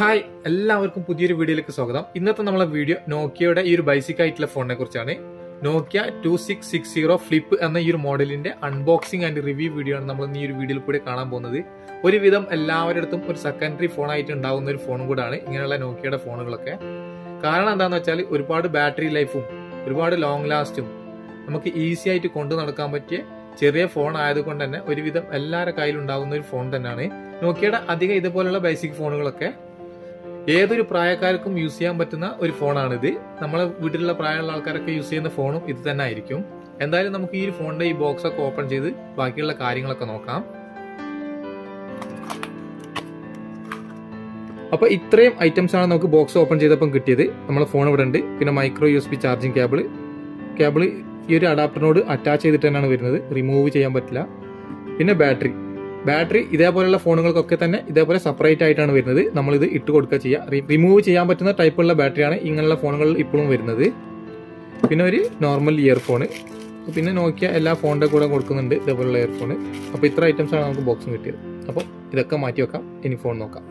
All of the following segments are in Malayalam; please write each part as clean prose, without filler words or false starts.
ഹായ്, എല്ലാവർക്കും പുതിയൊരു വീഡിയോയിലേക്ക് സ്വാഗതം. ഇന്നത്തെ നമ്മളെ വീഡിയോ നോക്കിയയുടെ ഈ ഒരു ബേസിക് ആയിട്ടുള്ള ഫോണിനെ കുറിച്ചാണ്. നോക്കിയ 2660 ഫ്ലിപ്പ് എന്ന ഈ ഒരു മോഡലിന്റെ അൺബോക്സിംഗ് ആൻഡ് റിവ്യൂ വീഡിയോ ആണ് നമ്മൾ ഈ ഒരു വീഡിയോയിൽ കൂടെ കാണാൻ പോകുന്നത്. ഒരുവിധം എല്ലാവരുടെ അടുത്തും ഒരു സെക്കൻഡറി ഫോണായിട്ട് ഉണ്ടാവുന്ന ഒരു ഫോണും കൂടാണ് ഇങ്ങനെയുള്ള നോക്കിയയുടെ ഫോണുകളൊക്കെ. കാരണം എന്താണെന്ന് വെച്ചാൽ ഒരുപാട് ബാറ്ററി ലൈഫും ഒരുപാട് ലോങ് ലാസ്റ്റും നമുക്ക് ഈസി ആയിട്ട് കൊണ്ടു നടക്കാൻ പറ്റിയ ചെറിയ ഫോൺ ആയതുകൊണ്ട് തന്നെ ഒരുവിധം എല്ലാവരുടെ കയ്യിലുണ്ടാകുന്ന ഒരു ഫോൺ തന്നെയാണ് നോക്കിയയുടെ. അധികം ഇതുപോലുള്ള ബേസിക് ഫോണുകളൊക്കെ ഏതൊരു പ്രായക്കാർക്കും യൂസ് ചെയ്യാൻ പറ്റുന്ന ഒരു ഫോണാണിത്. നമ്മളെ വീട്ടിലുള്ള പ്രായമുള്ള ആൾക്കാരൊക്കെ യൂസ് ചെയ്യുന്ന ഫോണും ഇത് തന്നെ ആയിരിക്കും. എന്തായാലും നമുക്ക് ഈ ഫോണിന്റെ ഈ ബോക്സ് ഒക്കെ ഓപ്പൺ ചെയ്ത് ബാക്കിയുള്ള കാര്യങ്ങളൊക്കെ നോക്കാം. അപ്പൊ ഇത്രയും ഐറ്റംസ് ആണ് നമുക്ക് ബോക്സ് ഓപ്പൺ ചെയ്തപ്പം കിട്ടിയത്. നമ്മളെ ഫോൺ ഇവിടെ ഉണ്ട്. പിന്നെ മൈക്രോ USB ചാർജിങ് കേബിള് ഈ ഒരു അഡാപ്റ്ററിനോട് അറ്റാച്ച് ചെയ്തിട്ട് തന്നെയാണ് വരുന്നത്, റിമൂവ് ചെയ്യാൻ പറ്റില്ല. പിന്നെ ബാറ്ററി ഇതേപോലെയുള്ള ഫോണുകൾക്കൊക്കെ തന്നെ ഇതേപോലെ സെപ്പറേറ്റ് ആയിട്ടാണ് വരുന്നത്. നമ്മളിത് ഇട്ട് കൊടുക്കുക ചെയ്യുക. റിമൂവ് ചെയ്യാൻ പറ്റുന്ന ടൈപ്പുള്ള ബാറ്ററിയാണ് ഇങ്ങനെയുള്ള ഫോണുകളിൽ ഇപ്പോഴും വരുന്നത്. പിന്നെ ഒരു നോർമൽ ഇയർഫോൺ, പിന്നെ നോക്കിയ എല്ലാ ഫോണിന്റെ കൂടെ കൊടുക്കുന്നുണ്ട് ഇതേപോലുള്ള ഇയർഫോൺ. അപ്പോൾ ഇത്ര ഐറ്റംസ് ആണ് നമുക്ക് ബോക്സിൽ കിട്ടിയത്. അപ്പോൾ ഇതൊക്കെ മാറ്റി വെക്കാം, ഇനി ഫോൺ നോക്കാം.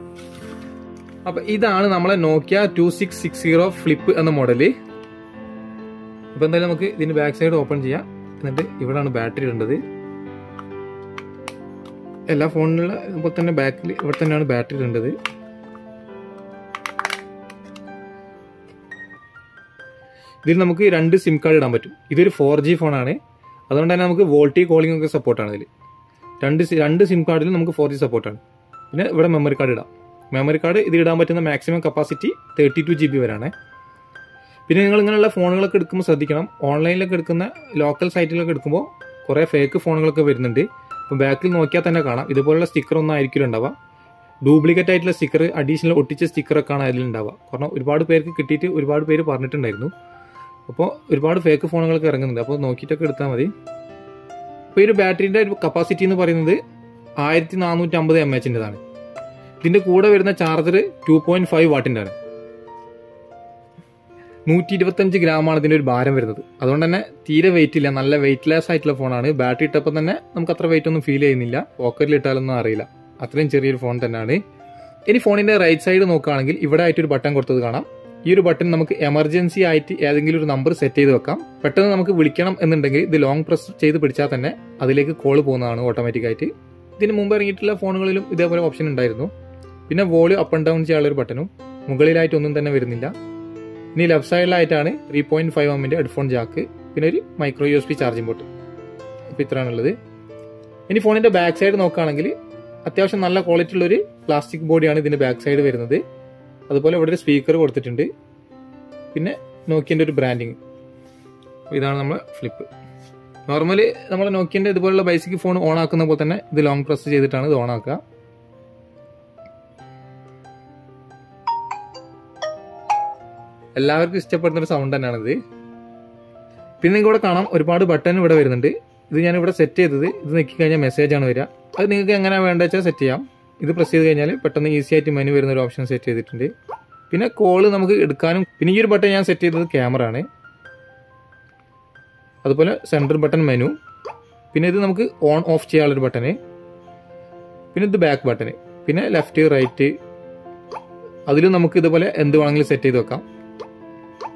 അപ്പോൾ ഇതാണ് നമ്മളെ നോക്കിയ 2660 ഫ്ലിപ്പ് എന്ന മോഡല്. അപ്പോൾ എന്തായാലും നമുക്ക് ഇതിന്റെ ബാക്ക് സൈഡ് ഓപ്പൺ ചെയ്യാം. എന്നിട്ട് ഇവിടെയാണ് ബാറ്ററി ഇടേണ്ടത്. എല്ലാ ഫോണിലുള്ള ഇപ്പോൾ തന്നെ ബാക്കിൽ ഇവിടെ തന്നെയാണ് ബാറ്ററി ഇടേണ്ടത്. ഇതിൽ നമുക്ക് 2 സിം കാർഡ് ഇടാൻ പറ്റും. ഇതൊരു 4G ഫോണാണ്, അതുകൊണ്ട് തന്നെ നമുക്ക് വോൾട്ടി കോളിംഗ് ഒക്കെ സപ്പോർട്ടാണ്. ഇതിൽ രണ്ട് സിം കാർഡിൽ നമുക്ക് 4G സപ്പോർട്ടാണ്. പിന്നെ ഇവിടെ മെമ്മറി കാർഡ് ഇടാം. മെമ്മറി കാർഡ് ഇത് ഇടാൻ പറ്റുന്ന മാക്സിമം കപ്പാസിറ്റി 32 GB വരെയാണ്. പിന്നെ നിങ്ങൾ ഇങ്ങനെയുള്ള ഫോണുകളൊക്കെ എടുക്കുമ്പോൾ ശ്രദ്ധിക്കണം, ഓൺലൈനിലൊക്കെ എടുക്കുന്ന ലോക്കൽ സൈറ്റിലൊക്കെ എടുക്കുമ്പോൾ കുറേ ഫേക്ക് ഫോണുകളൊക്കെ വരുന്നുണ്ട്. അപ്പോൾ ബാക്കിൽ നോക്കിയാൽ തന്നെ കാണാം ഇതുപോലുള്ള സ്റ്റിക്കർ ഒന്നും ആയിരിക്കില്ല ഉണ്ടാവുക. ഡ്യൂപ്ലിക്കേറ്റ് ആയിട്ടുള്ള സ്റ്റിക്കർ, അഡീഷണൽ ഒട്ടിച്ച സ്റ്റിക്കറൊക്കെയാണ് അതിലുണ്ടാവുക. കാരണം ഒരുപാട് പേർക്ക് കിട്ടിയിട്ട് ഒരുപാട് പേര് പറഞ്ഞിട്ടുണ്ടായിരുന്നു. അപ്പോൾ ഒരുപാട് ഫേക്ക് ഫോണുകളൊക്കെ ഇറങ്ങുന്നുണ്ട്. അപ്പോൾ നോക്കിയിട്ടൊക്കെ എടുത്താൽ മതി. അപ്പോൾ ഈ ഒരു ബാറ്ററിൻ്റെ ഒരു കപ്പാസിറ്റി എന്ന് പറയുന്നത് 1450 mAh. ഇതിൻ്റെ കൂടെ വരുന്ന ചാർജർ 2.5 വാട്ടിൻ്റെ ആണ്. 125 ഗ്രാമാണ് ഇതിൻ്റെ ഒരു ഭാരം വരുന്നത്. അതുകൊണ്ട് തന്നെ തീരെ വെയിറ്റ് ഇല്ല, നല്ല വെയിറ്റ്ലെസ് ആയിട്ടുള്ള ഫോണാണ്. ബാറ്ററി ഇട്ടപ്പോൾ തന്നെ നമുക്ക് അത്ര വെയിറ്റ് ഒന്നും ഫീൽ ചെയ്യുന്നില്ല. പോക്കറ്റിൽ ഇട്ടാലൊന്നും അറിയില്ല, അത്രയും ചെറിയൊരു ഫോൺ തന്നെയാണ്. ഇനി ഫോണിന്റെ റൈറ്റ് സൈഡ് നോക്കുകയാണെങ്കിൽ ഇവിടെ ആയിട്ട് ഒരു ബട്ടൺ കൊടുത്തത് കാണാം. ഈ ഒരു ബട്ടൺ നമുക്ക് എമർജൻസി ആയിട്ട് ഏതെങ്കിലും ഒരു നമ്പർ സെറ്റ് ചെയ്ത് വെക്കാം. പെട്ടെന്ന് നമുക്ക് വിളിക്കണം എന്നുണ്ടെങ്കിൽ ഇത് ലോങ് പ്രസ് ചെയ്ത് പിടിച്ചാൽ തന്നെ അതിലേക്ക് കോൾ പോകുന്നതാണ് ഓട്ടോമാറ്റിക്കായിട്ട്. ഇതിന് മുമ്പ് ഇറങ്ങിയിട്ടുള്ള ഫോണുകളിലും ഇതേപോലെ ഓപ്ഷൻ ഉണ്ടായിരുന്നു. പിന്നെ വോളിയം അപ്പ് ആൻഡ് ഡൗൺ ചെയ്യാനുള്ള ഒരു ബട്ടണും മുകളിലായിട്ടൊന്നും തന്നെ വരുന്നില്ല. ഇനി ലെഫ്റ്റ് സൈഡിലായിട്ടാണ് 3.5 mm ഹെഡ്ഫോൺ ജാക്ക്, പിന്നെ ഒരു മൈക്രോ USB ചാർജിംഗ് പോർട്ട്. അപ്പോൾ ഇത്രയാണുള്ളത്. ഇനി ഫോണിന്റെ ബാക്ക് സൈഡ് നോക്കുകയാണെങ്കിൽ അത്യാവശ്യം നല്ല ക്വാളിറ്റി ഉള്ളൊരു പ്ലാസ്റ്റിക് ബോഡിയാണ് ഇതിന്റെ ബാക്ക് സൈഡ് വരുന്നത്. അതുപോലെ ഇവിടെ ഒരു സ്പീക്കർ കൊടുത്തിട്ടുണ്ട്. പിന്നെ നോക്കിയന്റെ ഒരു ബ്രാൻഡിങ്. ഇതാണ് നമ്മുടെ ഫ്ലിപ്പ്. നോർമലി നമ്മൾ നോക്കിയന്റെ ഇതുപോലുള്ള ബേസിക് ഫോൺ ഓൺ ആക്കുന്ന പോലെ തന്നെ ഇത് ലോങ് പ്രസ് ചെയ്തിട്ടാണ് ഇത് ഓൺ ആക്കുക. എല്ലാവർക്കും ഇഷ്ടപ്പെടുന്ന ഒരു സൗണ്ട് തന്നെയാണിത്. പിന്നെ നിങ്ങൾക്ക് ഇവിടെ കാണാം ഒരുപാട് ബട്ടൺ ഇവിടെ വരുന്നുണ്ട്. ഇത് ഞാനിവിടെ സെറ്റ് ചെയ്തത്, ഇത് നോക്കി കഴിഞ്ഞാൽ മെസ്സേജ് ആണ് വരിക. അത് നിങ്ങൾക്ക് എങ്ങനെ വേണ്ട വെച്ചാൽ സെറ്റ് ചെയ്യാം. ഇത് പ്രസ് ചെയ്ത് കഴിഞ്ഞാൽ പെട്ടെന്ന് ഈസി ആയിട്ട് മെനു വരുന്ന ഒരു ഓപ്ഷൻ സെറ്റ് ചെയ്തിട്ടുണ്ട്. പിന്നെ കോള് നമുക്ക് എടുക്കാനും. പിന്നെ ഈ ഒരു ബട്ടൺ ഞാൻ സെറ്റ് ചെയ്തത് ക്യാമറ ആണ്. അതുപോലെ സെൻട്രൽ ബട്ടൺ മെനു. പിന്നെ ഇത് നമുക്ക് ഓൺ ഓഫ് ചെയ്യാനുള്ളൊരു ബട്ടണ്. പിന്നെ ഇത് ബാക്ക് ബട്ടണ്. പിന്നെ ലെഫ്റ്റ് റൈറ്റ്, അതിലും നമുക്ക് ഇതുപോലെ എന്ത് വേണമെങ്കിലും സെറ്റ് ചെയ്ത് വെക്കാം.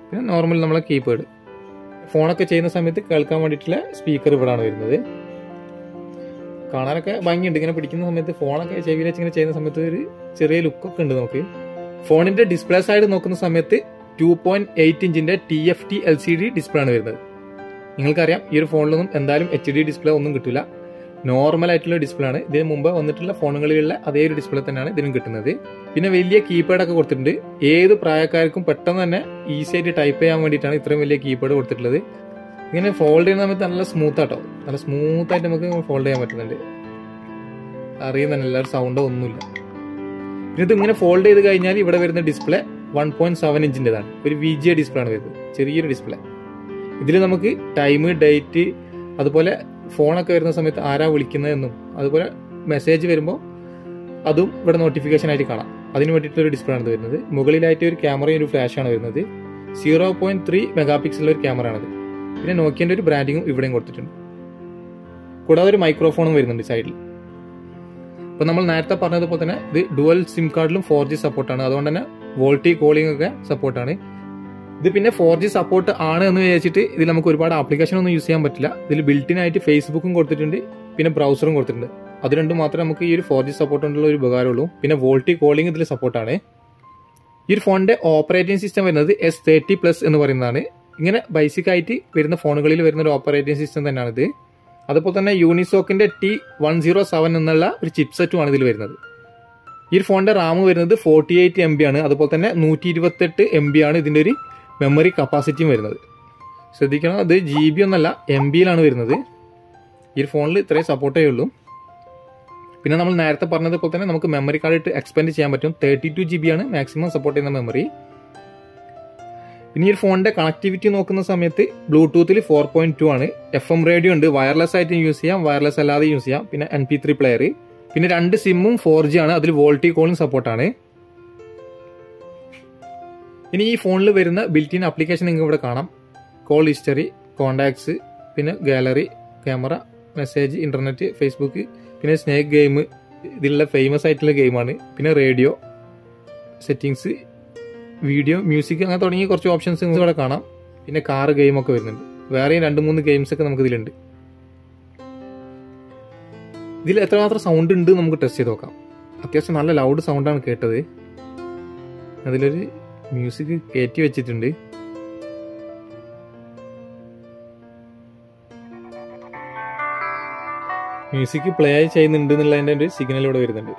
പിന്നെ നോർമൽ നമ്മളെ കീപാഡ്. ഫോണൊക്കെ ചെയ്യുന്ന സമയത്ത് കേൾക്കാൻ വേണ്ടിയിട്ടുള്ള സ്പീക്കർ ഇവിടെയാണ് വരുന്നത്. കാണാനൊക്കെ ഭംഗിയുണ്ട്. ഇങ്ങനെ പിടിക്കുന്ന സമയത്ത് ഫോണൊക്കെ ചെവിയിൽ വെച്ച് ഇങ്ങനെ ചെയ്യുന്ന സമയത്ത് ഒരു ചെറിയ ലുക്കൊക്കെ ഉണ്ട് നമുക്ക്. ഫോണിന്റെ ഡിസ്പ്ലേ സൈഡ് നോക്കുന്ന സമയത്ത് 2.8 ഇഞ്ചിന്റെ TFT LCD ഡിസ്പ്ലേ ആണ് വരുന്നത്. നിങ്ങൾക്കറിയാം ഈ ഒരു ഫോണിലൊന്നും എന്തായാലും HD ഡിസ്പ്ലേ ഒന്നും കിട്ടില്ല. നോർമൽ ആയിട്ടുള്ള ഡിസ്പ്ലേ ആണ്. ഇതിന് മുമ്പ് വന്നിട്ടുള്ള ഫോണുകളിലുള്ള അതേ ഒരു ഡിസ്പ്ലേ തന്നെയാണ് ഇതിനും കിട്ടുന്നത്. പിന്നെ വലിയ കീപാഡ് ഒക്കെ കൊടുത്തിട്ടുണ്ട്. ഏത് പ്രായക്കാർക്കും പെട്ടെന്ന് തന്നെ ഈസി ആയിട്ട് ടൈപ്പ് ചെയ്യാൻ വേണ്ടിയിട്ടാണ് ഇത്രയും വലിയ കീപാഡ് കൊടുത്തിട്ടുള്ളത്. ഇങ്ങനെ ഫോൾഡ് ചെയ്യുന്ന സമയത്ത് നല്ല സ്മൂത്ത് ആട്ടോ, നല്ല സ്മൂത്ത് ആയിട്ട് നമുക്ക് ഫോൾഡ് ചെയ്യാൻ പറ്റുന്നുണ്ട്. അറിയുന്നതന്നെ എല്ലാവരും സൗണ്ടോ ഒന്നുമില്ല. പിന്നെ ഇത് ഇങ്ങനെ ഫോൾഡ് ചെയ്ത് കഴിഞ്ഞാൽ ഇവിടെ വരുന്ന ഡിസ്പ്ലേ 1.7 ഇഞ്ചിൻ്റെതാണ്. ഒരു VGA ഡിസ്പ്ലേ ആണ് വരുന്നത്, ചെറിയൊരു ഡിസ്പ്ലേ. ഇതിൽ നമുക്ക് ടൈം, ഡേറ്റ്, അതുപോലെ ഫോണൊക്കെ വരുന്ന സമയത്ത് ആരാ വിളിക്കുന്നതെന്നും അതുപോലെ മെസ്സേജ് വരുമ്പോൾ അതും ഇവിടെ നോട്ടിഫിക്കേഷൻ ആയിട്ട് കാണാം. അതിന് വേണ്ടിയിട്ടുള്ള ഒരു ഡിസ്പ്ലേ ആണ് വരുന്നത്. മുകളിലായിട്ട് ഒരു ക്യാമറയും ഒരു ഫ്ലാഷാണ് വരുന്നത്. 0.3 മെഗാപിക്സലുള്ള ഒരു ക്യാമറ ആണത്. പിന്നെ നോക്കിയന്റെ ഒരു ബ്രാൻഡിങ്ങും ഇവിടെയും കൊടുത്തിട്ടുണ്ട്. കൂടാതെ ഒരു മൈക്രോഫോണും വരുന്നുണ്ട് സൈഡിൽ. അപ്പോൾ നമ്മൾ നേരത്തെ പറഞ്ഞതുപോലെ തന്നെ ഇത് ഡുവൽ സിം കാർഡിലും 4G സപ്പോർട്ടാണ്. അതുകൊണ്ട് തന്നെ വോൾട്ടി കോളിംഗ് ഒക്കെ സപ്പോർട്ടാണ്. ഇത് പിന്നെ 4G സപ്പോർട്ട് ആണ് എന്ന് വിചാരിച്ചിട്ട് ഇതിൽ നമുക്ക് ഒരുപാട് ആപ്ലിക്കേഷൻ ഒന്നും യൂസ് ചെയ്യാൻ പറ്റില്ല. ഇതിൽ ബിൽറ്റിൻ ആയിട്ട് ഫേസ്ബുക്കും കൊടുത്തിട്ടുണ്ട്, പിന്നെ ബ്രൗസറും കൊടുത്തിട്ടുണ്ട്. അത് രണ്ടും മാത്രമേ നമുക്ക് ഈ ഒരു 4G സപ്പോർട്ട് കൊണ്ടുള്ള ഒരു ഉപകാരമുള്ളൂ. പിന്നെ വോൾട്ടി കോളിംഗ് ഇതിൽ സപ്പോർട്ടാണ്. ഈ ഒരു ഫോണിന്റെ ഓപ്പറേറ്റിംഗ് സിസ്റ്റം വരുന്നത് S30+ എന്ന് പറയുന്നതാണ്. ഇങ്ങനെ ബേസിക് ആയിട്ട് വരുന്ന ഫോണുകളിൽ വരുന്ന ഒരു ഓപ്പറേറ്റിംഗ് സിസ്റ്റം തന്നെയാണിത്. അതുപോലെ തന്നെ യൂണിസോക്കിന്റെ T107 എന്നുള്ള ഒരു ചിപ്സെറ്റും ആണ് ഇതിൽ വരുന്നത്. ഈ ഒരു ഫോണിന്റെ റാം വരുന്നത് 48 MB ആണ്. അതുപോലെ തന്നെ 128 MB ആണ് ഇതിന്റെ ഒരു മെമ്മറി കപ്പാസിറ്റിയും വരുന്നത്. ശ്രദ്ധിക്കണം, അത് GB ഒന്നല്ല, MB-യിലാണ് വരുന്നത്. ഈ ഒരു ഫോണിൽ ഇത്രയും സപ്പോർട്ടേ ഉള്ളൂ. പിന്നെ നമ്മൾ നേരത്തെ പറഞ്ഞതുപോലെ തന്നെ നമുക്ക് മെമ്മറി കാർഡ് ഇട്ട് എക്സ്പെൻഡ് ചെയ്യാൻ പറ്റും. 32 GB ആണ് മാക്സിമം സപ്പോർട്ട് ചെയ്യുന്ന മെമ്മറി. പിന്നെ ഈ ഒരു ഫോണിന്റെ കണക്ടിവിറ്റി നോക്കുന്ന സമയത്ത് ബ്ലൂടൂത്തിൽ 4.2 ആണ്. FM റേഡിയോ ഉണ്ട്, വയർലെസ് ആയിട്ട് യൂസ് ചെയ്യാം, വയർലെസ് അല്ലാതെ യൂസ് ചെയ്യാം. പിന്നെ MP3 പ്ലെയർ. പിന്നെ 2 സിമ്മും 4G ആണ്. അതിൽ വോൾട്ടി കോളിംഗ് സപ്പോർട്ടാണ്. ഇനി ഈ ഫോണിൽ വരുന്ന ബിൽറ്റിൻ ആപ്ലിക്കേഷൻ നിങ്ങൾക്ക് ഇവിടെ കാണാം. കോൾ ഹിസ്റ്ററി, കോണ്ടാക്ട്സ്, പിന്നെ gallery, camera, message, internet, Facebook, പിന്നെ സ്നേക്ക് ഗെയിം, ഇതിലുള്ള ഫേമസ് ആയിട്ടുള്ള ഗെയിമാണ്. പിന്നെ റേഡിയോ, സെറ്റിങ്സ്, വീഡിയോ, മ്യൂസിക്, അങ്ങനെ തുടങ്ങിയ കുറച്ച് ഓപ്ഷൻസ് ഇവിടെ കാണാം. പിന്നെ കാർ ഗെയിമൊക്കെ വരുന്നുണ്ട്. വേറെയും 2-3 ഗെയിംസ് ഒക്കെ നമുക്ക് ഇതിലുണ്ട്. ഇതിൽ എത്രമാത്രം സൗണ്ട് ഉണ്ട് നമുക്ക് ടെസ്റ്റ് ചെയ്ത് നോക്കാം. അത്യാവശ്യം നല്ല ലൗഡ് സൗണ്ടാണ് കേട്ടത്. അതിലൊരു മ്യൂസിക് കയറ്റി വെച്ചിട്ടുണ്ട്. മ്യൂസിക് പ്ലേ ആയി ചെയ്യുന്നുണ്ട് എന്നുള്ളതിൻ്റെ ഒരു സിഗ്നൽ ഇവിടെ വരുന്നുണ്ട്.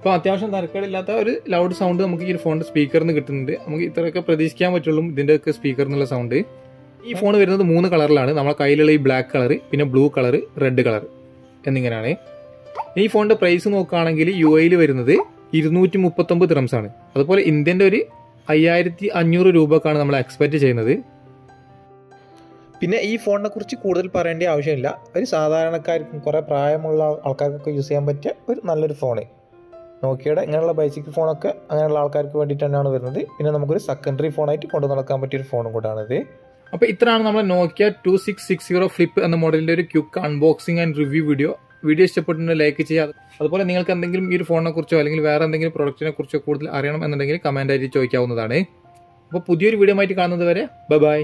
അപ്പോൾ അത്യാവശ്യം തരക്കേടില്ലാത്ത ഒരു ലൗഡ് സൗണ്ട് നമുക്ക് ഈ ഒരു ഫോണിന്റെ സ്പീക്കറിൽ നിന്ന് കിട്ടുന്നുണ്ട്. നമുക്ക് ഇത്രയൊക്കെ പ്രതീക്ഷിക്കാൻ പറ്റുള്ളൂ ഇതിന്റെ ഒക്കെ സ്പീക്കറിൽ നിന്നുള്ള സൗണ്ട്. ഈ ഫോൺ വരുന്നത് 3 കളറിലാണ്. നമ്മളെ കയ്യിലുള്ള ഈ ബ്ലാക്ക് കളർ, പിന്നെ ബ്ലൂ കളർ, റെഡ് കളർ എന്നിങ്ങനെയാണ്. ഈ ഫോണിന്റെ പ്രൈസ് നോക്കുകയാണെങ്കിൽ UAE വരുന്നത് 239 ദിർഹംസ് ആണ്. അതുപോലെ ഇന്ത്യന്റെ ഒരു 5500 രൂപക്കാണ് നമ്മൾ എക്സ്പെക്ട് ചെയ്യുന്നത്. പിന്നെ ഈ ഫോണിനെ കുറിച്ച് കൂടുതൽ പറയേണ്ട ആവശ്യമില്ല. ഒരു സാധാരണക്കാർക്കും കുറേ പ്രായമുള്ള ആൾക്കാർക്കൊക്കെ യൂസ് ചെയ്യാൻ പറ്റിയ ഒരു നല്ലൊരു ഫോണ്. നോക്കിയയുടെ ഇങ്ങനെയുള്ള ബേസിക് ഫോണൊക്കെ അങ്ങനെയുള്ള ആൾക്കാർക്ക് വേണ്ടിയിട്ട് തന്നെയാണ് വരുന്നത്. പിന്നെ നമുക്കൊരു സെക്കൻഡറി ഫോണായിട്ട് കൊണ്ടു നടക്കാൻ പറ്റിയൊരു ഫോണും കൂടാണിത്. അപ്പോൾ ഇത്രയാണ് നമ്മുടെ നോക്കിയ 2660 ഫ്ലിപ്പ് എന്ന മോഡലിന്റെ ഒരു quick unboxing and review video. Video like ചെയ്യുക. അതുപോലെ നിങ്ങൾക്ക് എന്തെങ്കിലും ഈ ഒരു ഫോണിനെ കുറിച്ചോ അല്ലെങ്കിൽ വേറെ എന്തെങ്കിലും പ്രൊഡക്റ്റിനെ കുറിച്ചോ കൂടുതൽ അറിയണം എന്നുണ്ടെങ്കിൽ കമന്റ് ആയിട്ട് ചോദിക്കാവുന്നതാണ്. അപ്പോൾ പുതിയൊരു വീഡിയോ ആയിട്ട് കാണുന്നത് വരെ ബൈ.